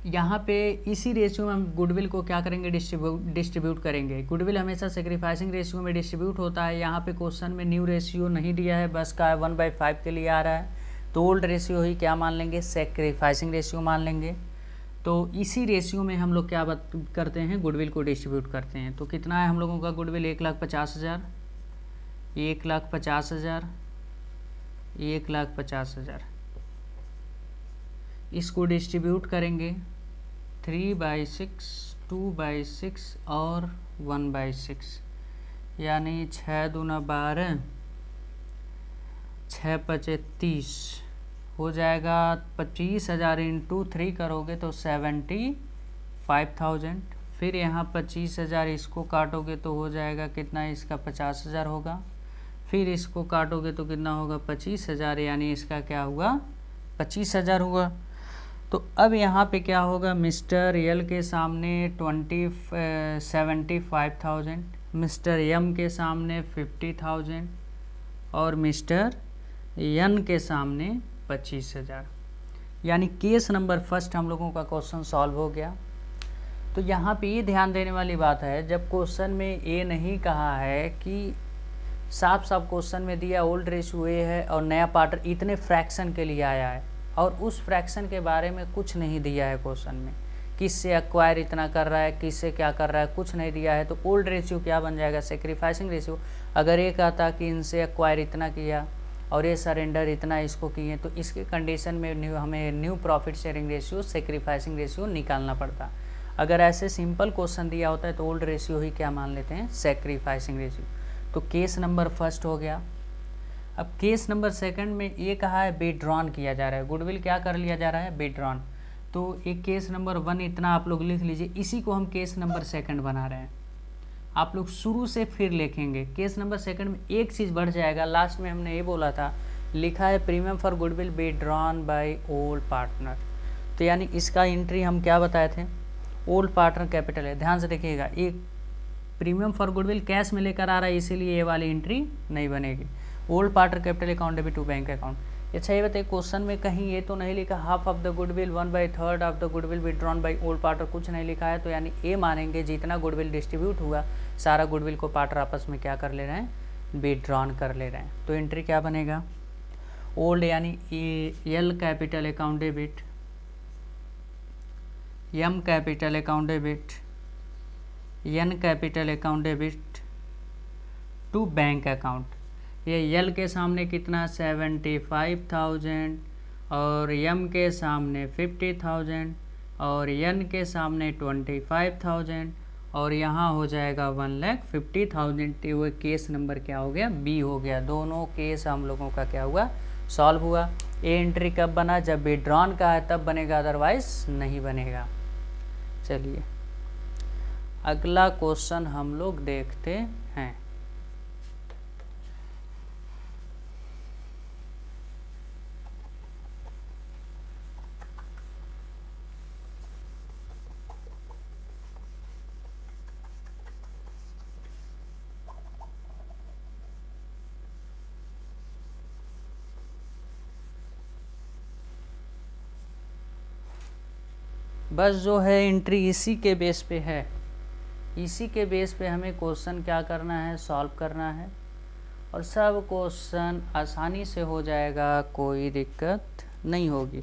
यहाँ पे इसी रेशियो में हम गुडविल को क्या करेंगे, डिस्ट्रीब्यूट करेंगे। गुडविल हमेशा सेक्रीफाइसिंग रेशियो में डिस्ट्रीब्यूट होता है। यहाँ पे क्वेश्चन में न्यू रेशियो नहीं दिया है, बस का 1/5 के लिए आ रहा है, तो ओल्ड रेशियो ही क्या मान लेंगे, सेक्रीफाइसिंग रेशियो मान लेंगे। तो इसी रेशियो में हम लोग क्या बात करते हैं, गुडविल को डिस्ट्रीब्यूट करते हैं। तो कितना है हम लोगों का गुडविल, 1,50,000, 1,50,000, 1,50,000। इसको डिस्ट्रीब्यूट करेंगे 3/6, 2/6 और 1/6, यानी 6 दूना 12, 6 पचे 30 हो जाएगा। 25,000 इंटू 3 करोगे तो 75,000। फिर यहाँ 25,000 इसको काटोगे तो हो जाएगा कितना, इसका 50,000 होगा। फिर इसको काटोगे तो कितना होगा, 25,000, यानी इसका क्या हुआ, 25,000 हुआ। तो अब यहाँ पे क्या होगा, मिस्टर यल के सामने 75,000, मिस्टर यम के सामने 50,000 और मिस्टर यन के सामने 25,000। यानी केस नंबर फर्स्ट हम लोगों का क्वेश्चन सॉल्व हो गया। तो यहाँ पे ये ध्यान देने वाली बात है, जब क्वेश्चन में ये नहीं कहा है कि साफ साफ क्वेश्चन में दिया ओल्ड रेशियो ए है और नया पार्टनर इतने फ्रैक्शन के लिए आया है, और उस फ्रैक्शन के बारे में कुछ नहीं दिया है क्वेश्चन में, किससे एक्वायर इतना कर रहा है, किससे क्या कर रहा है, कुछ नहीं दिया है। तो ओल्ड रेशियो क्या बन जाएगा, सेक्रीफाइसिंग रेशियो। अगर ये कहता कि इनसे एक्वायर इतना किया और ये सरेंडर इतना इसको किए, तो इसके कंडीशन में हमें new profit sharing ratio, sacrificing ratio निकालना पड़ता। अगर ऐसे सिंपल क्वेश्चन दिया होता है तो ओल्ड रेशियो ही क्या मान लेते हैं, सेक्रीफाइसिंग रेशियो। तो केस नंबर फर्स्ट हो गया। अब केस नंबर सेकंड में ये कहा है विड्रॉन किया जा रहा है, गुडविल क्या कर लिया जा रहा है, विड्रॉन। तो एक केस नंबर 1 इतना आप लोग लिख लीजिए, इसी को हम केस नंबर सेकंड बना रहे हैं। आप लोग शुरू से फिर लिखेंगे। केस नंबर सेकंड में एक चीज़ बढ़ जाएगा, लास्ट में हमने ये बोला था, लिखा है premium for goodwill withdrawn by old partner. तो यानी इसका एंट्री हम क्या बताए थे, ओल्ड पार्टनर कैपिटल है। ध्यान से देखिएगा, एक प्रीमियम फॉर गुडविल कैश में लेकर आ रहा है, इसीलिए ये वाली एंट्री नहीं बनेगी। Old partner capital account debit to bank account. अच्छा ये बताइए, क्वेश्चन में कहीं ये तो नहीं लिखा half of the goodwill 1/3 of the goodwill withdrawn by old partner, कुछ नहीं लिखा है। तो यानी ये मानेंगे जितना गुडविल डिस्ट्रीब्यूट हुआ सारा गुडविल को पार्टनर आपस में क्या कर ले रहे हैं, विड्रॉन कर ले रहे हैं। तो एंट्री क्या बनेगा, ओल्ड यानी L capital account debit, M capital account debit, N capital account debit to bank account. ये यल के सामने कितना 75,000 और यम के सामने 50,000 और एन के सामने 25,000 और यहाँ हो जाएगा 1,50,000। तो वो केस नंबर क्या हो गया, बी हो गया। दोनों केस हम लोगों का क्या हुआ, सॉल्व हुआ। ए एंट्री कब बना, जब विड्रॉन का है तब बनेगा, अदरवाइज नहीं बनेगा। चलिए अगला क्वेश्चन हम लोग देखते हैं। बस जो है एंट्री इसी के बेस पे है, इसी के बेस पे हमें क्वेश्चन क्या करना है, सॉल्व करना है, और सब क्वेश्चन आसानी से हो जाएगा, कोई दिक्कत नहीं होगी।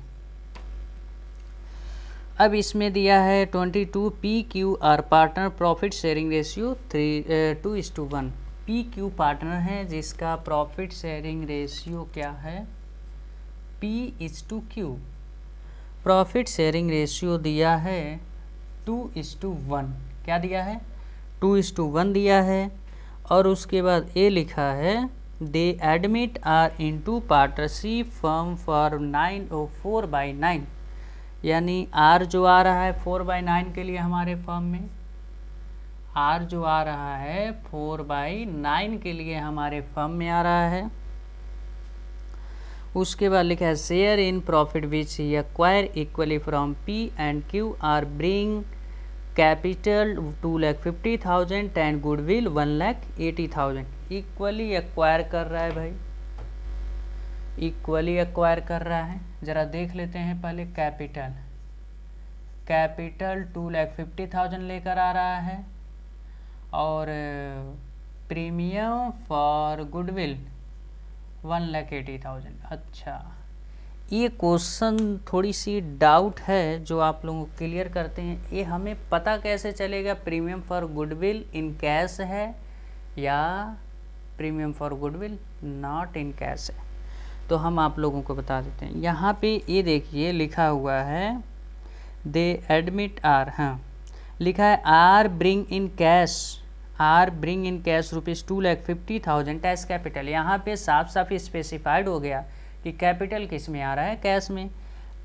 अब इसमें दिया है 22 PQR partner profit sharing ratio 2:1। PQ partner है जिसका प्रॉफिट शेयरिंग रेशियो क्या है, P/Q। प्रॉफिट शेयरिंग रेशियो दिया है 2:1। क्या दिया है, 2:1 दिया है। और उसके बाद ये लिखा है they admit R into partnership firm for 4/9, यानी आर जो आ रहा है 4/9 के लिए हमारे फर्म में, आर जो आ रहा है 4/9 के लिए हमारे फर्म में आ रहा है। उसके बाद लिखा है share in profit which he acquire equally from P and Q R bring capital 2,50,000 and goodwill 1,80,000। Equally acquire कर रहा है भाई, इक्वली एक्वायर कर रहा है। ज़रा देख लेते हैं पहले कैपिटल 2,50,000 लेकर आ रहा है और प्रीमियम फॉर गुडविल 1,80,000। अच्छा, ये क्वेश्चन थोड़ी सी डाउट है जो आप लोगों को क्लियर करते हैं। ये हमें पता कैसे चलेगा premium for goodwill in cash है या premium for goodwill not in cash है, तो हम आप लोगों को बता देते हैं। यहाँ पे ये देखिए लिखा हुआ है दे एडमिट आर, हाँ लिखा है R bring in cash, R bring in cash rupees 2,50,000 as capital. यहाँ पे साफ साफ स्पेसिफाइड हो गया कि कैपिटल किस में आ रहा है, कैश में,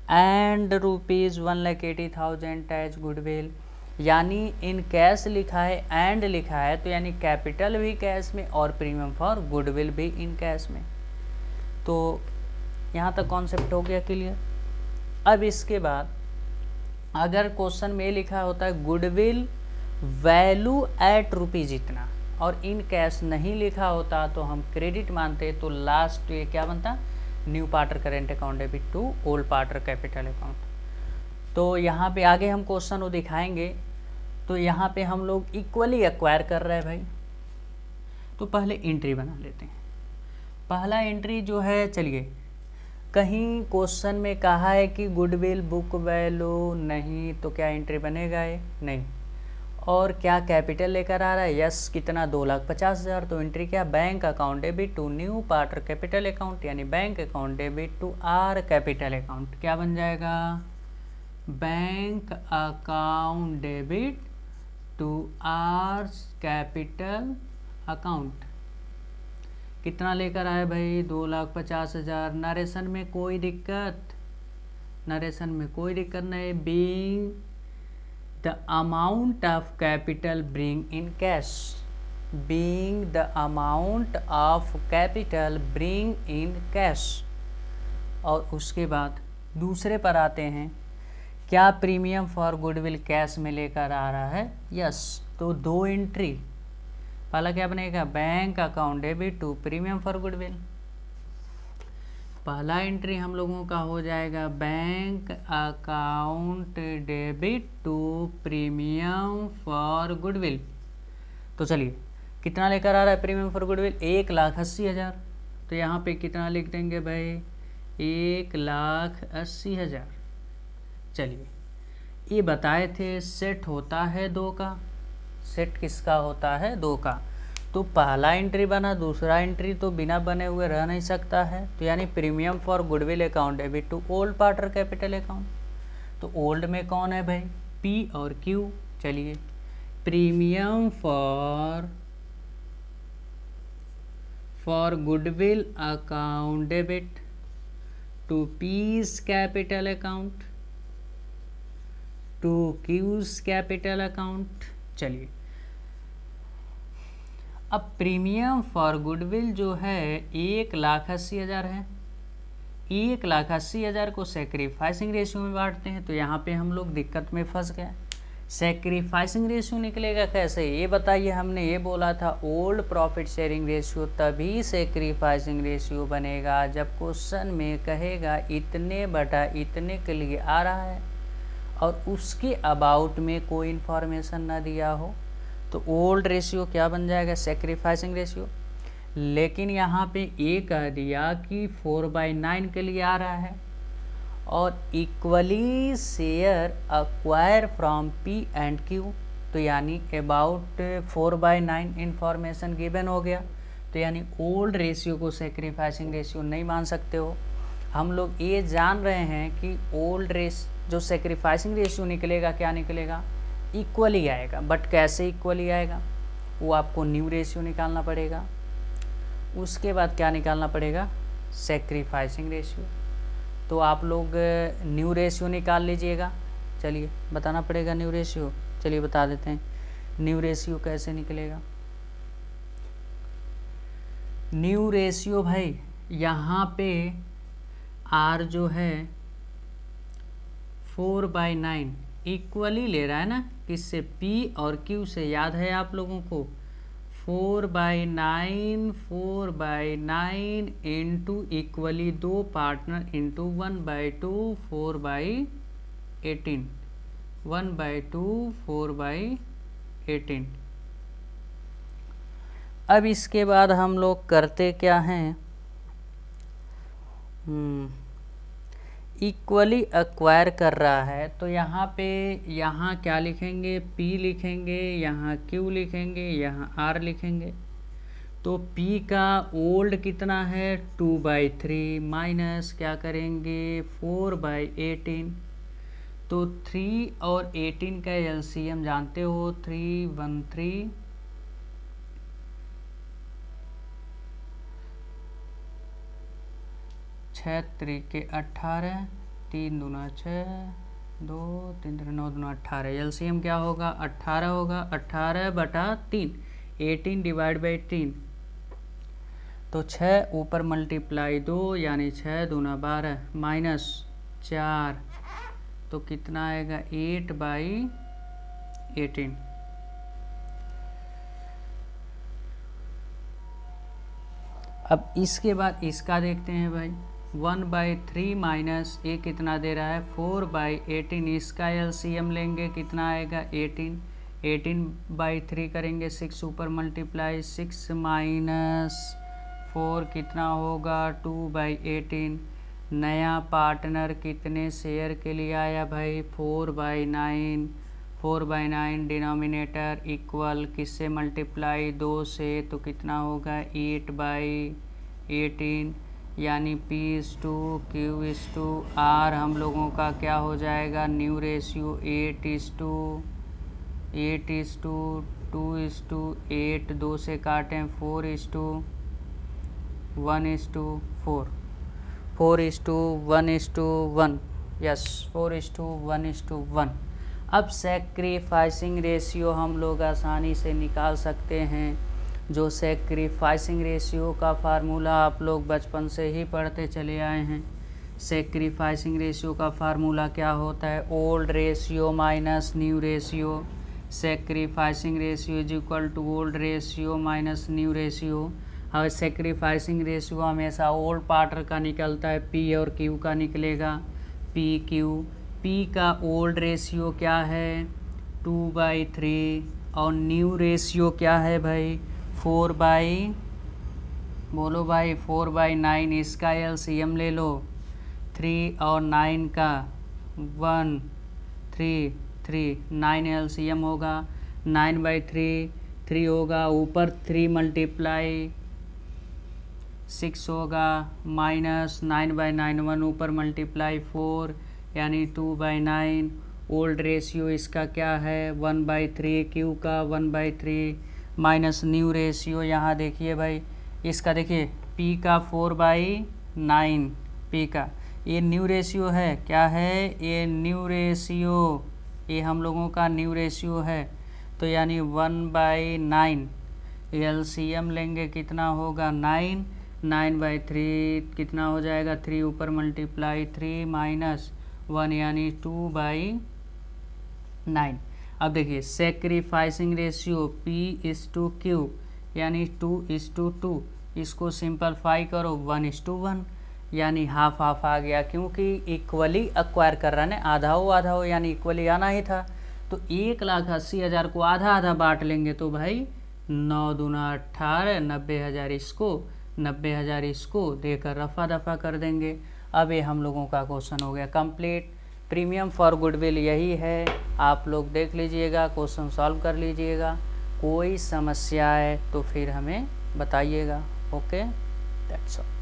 एंड रुपीज़ 1,80,000 एज गुडविल, यानी इन कैश लिखा है एंड लिखा है, तो यानी कैपिटल भी कैश में और प्रीमियम फॉर गुडविल भी इन कैश में। तो यहाँ तक कॉन्सेप्ट हो गया क्लियर। अब इसके बाद अगर क्वेश्चन में लिखा होता है गुडविल वैल्यू एट रुपीज़ इतना और इन कैश नहीं लिखा होता तो हम क्रेडिट मानते, तो लास्ट ये क्या बनता, new partner current account debit to old partner capital account. तो यहाँ पे आगे हम क्वेश्चन वो दिखाएंगे। तो यहाँ पे हम लोग इक्वली एक्वायर कर रहे हैं भाई, तो पहले एंट्री बना लेते हैं। पहला एंट्री जो है, चलिए कहीं क्वेश्चन में कहा है कि गुडविल बुक वैल्यू नहीं, तो क्या एंट्री बनेगा ये, नहीं। और क्या कैपिटल लेकर आ रहा है, यस, कितना 2,50,000, तो एंट्री क्या, bank account debit to new partner capital account, यानी bank account debit to R capital account. क्या बन जाएगा, bank account debit to R capital account. कितना लेकर आए भाई, 2,50,000। नरेशन में कोई दिक्कत, नरेशन में कोई दिक्कत नहीं। Being the amount of capital bring in cash, being the amount of capital bring in cash. और उसके बाद दूसरे पर आते हैं, क्या प्रीमियम फॉर गुडविल कैश में लेकर आ रहा है, यस, तो दो एंट्री। पहला क्या बनेगा, bank account debit to premium for goodwill. पहला एंट्री हम लोगों का हो जाएगा bank account debit to premium for goodwill. तो चलिए कितना लेकर आ रहा है प्रीमियम फॉर गुडविल, 1,80,000। तो यहाँ पे कितना लिख देंगे भाई, 1,80,000। चलिए ये बताए थे सेट होता है 2 का, सेट किसका होता है, 2 का। तो पहला एंट्री बना, दूसरा एंट्री तो बिना बने हुए रह नहीं सकता है, तो यानी premium for goodwill account debit to old partner capital account. तो ओल्ड में कौन है भाई, पी और क्यू। चलिए premium for goodwill account debit to P's capital account to Q's capital account. चलिए अब प्रीमियम फॉर गुडविल जो है 1,80,000 है, 1,80,000 को सेक्रीफाइसिंग रेशियो में बांटते हैं, तो यहाँ पे हम लोग दिक्कत में फंस गए। सेक्रीफाइसिंग रेशियो निकलेगा कैसे, ये बताइए। हमने ये बोला था ओल्ड प्रॉफिट शेयरिंग रेशियो तभी सेक्रीफाइसिंग रेशियो बनेगा जब क्वेश्चन में कहेगा इतने बटा इतने के लिए आ रहा है और उसके अबाउट में कोई इन्फॉर्मेशन ना दिया हो, तो ओल्ड रेशियो क्या बन जाएगा, सेक्रीफाइसिंग रेशियो। लेकिन यहाँ पे ये कह दिया कि 4/9 के लिए आ रहा है और equally share acquire from P and Q, तो यानी अबाउट 4/9 इंफॉर्मेशन गिवन हो गया। तो यानी ओल्ड रेशियो को सेक्रीफाइसिंग रेशियो नहीं मान सकते हो। हम लोग ये जान रहे हैं कि ओल्ड जो सेक्रीफाइसिंग रेशियो निकलेगा क्या निकलेगा, इक्वली आएगा। बट कैसे इक्वली आएगा, वो आपको न्यू रेशियो निकालना पड़ेगा। उसके बाद क्या निकालना पड़ेगा, सेक्रीफाइसिंग रेशियो। तो आप लोग न्यू रेशियो निकाल लीजिएगा। चलिए बताना पड़ेगा न्यू रेशियो, चलिए बता देते हैं न्यू रेशियो कैसे निकलेगा। न्यू रेशियो भाई यहाँ पे आर जो है 4/9 इक्वली ले रहा है ना, किससे, पी और क्यू से, याद है आप लोगों को, 4/9 इंटू इक्वली 2 पार्टनर इंटू 1/2 4/18 1/2 4/18। अब इसके बाद हम लोग करते क्या हैं, इक्वली एक्वायर कर रहा है, तो यहाँ पे यहाँ क्या लिखेंगे, P लिखेंगे, यहाँ Q लिखेंगे, यहाँ R लिखेंगे। तो P का ओल्ड कितना है 2/3 माइनस क्या करेंगे 4/18। तो 3 और 18 का एलसीएम जानते हो, 313 6 3 18 3 दूना 6 2 3 9 दूना 18। एलसीएम क्या होगा 18 होगा, 18/3 18 डिवाइड बाई 3। तो 6 ऊपर मल्टीप्लाई 2 यानी 6 दूना 12 माइनस 4, तो कितना आएगा 8/18। अब इसके बाद इसका देखते हैं भाई, 1/3 माइनस ये कितना दे रहा है 4/18। इसका एलसीएम लेंगे कितना आएगा 18। 18/3 करेंगे 6 ऊपर मल्टीप्लाई 6 माइनस 4 कितना होगा 2/18। नया पार्टनर कितने शेयर के लिए आया भाई 4/9। 4/9 डिनोमिनेटर इक्वल किससे मल्टीप्लाई 2 से, तो कितना होगा 8/18 यानी P/Q R हम लोगों का क्या हो जाएगा, न्यू रेशियो 8:2:8, 2 से काटें 4:1:4 4:1:1 यस 4:1:1। अब सैक्रिफाइसिंग रेशियो हम लोग आसानी से निकाल सकते हैं। जो सैक्रिफाइसिंग रेशियो का फार्मूला आप लोग बचपन से ही पढ़ते चले आए हैं। सैक्रिफाइसिंग रेशियो का फार्मूला क्या होता है, old ratio minus new ratio. Sacrificing ratio is equal to old ratio minus new ratio. अब सैक्रिफाइसिंग रेशियो हमेशा ओल्ड पार्टनर का निकलता है, P और Q का निकलेगा PQ। P का ओल्ड रेशियो क्या है 2/3 और न्यू रेशियो क्या है भाई 4/9। इसका एलसीएम ले लो, 3 और 9 का 1 3 3 9 एलसीएम होगा, 9/3 3 होगा, ऊपर 3 मल्टीप्लाई 6 होगा माइनस 9/9 1 ऊपर मल्टीप्लाई 4 यानी 2/9। ओल्ड रेशियो इसका क्या है 1/3, Q का 1/3 माइनस न्यू रेशियो यहाँ देखिए भाई, इसका देखिए P का 4/9 P का, ये न्यू रेशियो है, क्या है ये न्यू रेशियो, ये हम लोगों का न्यू रेशियो है। तो यानी 1/9 एलसीएम लेंगे कितना होगा 9, 9/3 कितना हो जाएगा 3 ऊपर मल्टीप्लाई 3 माइनस 1 यानी 2/9। अब देखिए सैक्रिफाइसिंग रेशियो P/Q यानी 2:2, इसको सिंपलीफाई करो 1:1 यानी हाफ हाफ आ गया, क्योंकि इक्वली एक्वायर कर रहा है ना, आधा हो यानी इक्वली आना ही था। तो 1,80,000 को आधा आधा बांट लेंगे तो भाई 9 दूना 18, 90,000 इसको 90,000 इसको देकर रफा दफा कर देंगे। अब ये हम लोगों का क्वेश्चन हो गया कंप्लीट। प्रीमियम फॉर गुडविल यही है, आप लोग देख लीजिएगा, क्वेश्चन सॉल्व कर लीजिएगा। कोई समस्या है तो फिर हमें बताइएगा। Okay, that's all.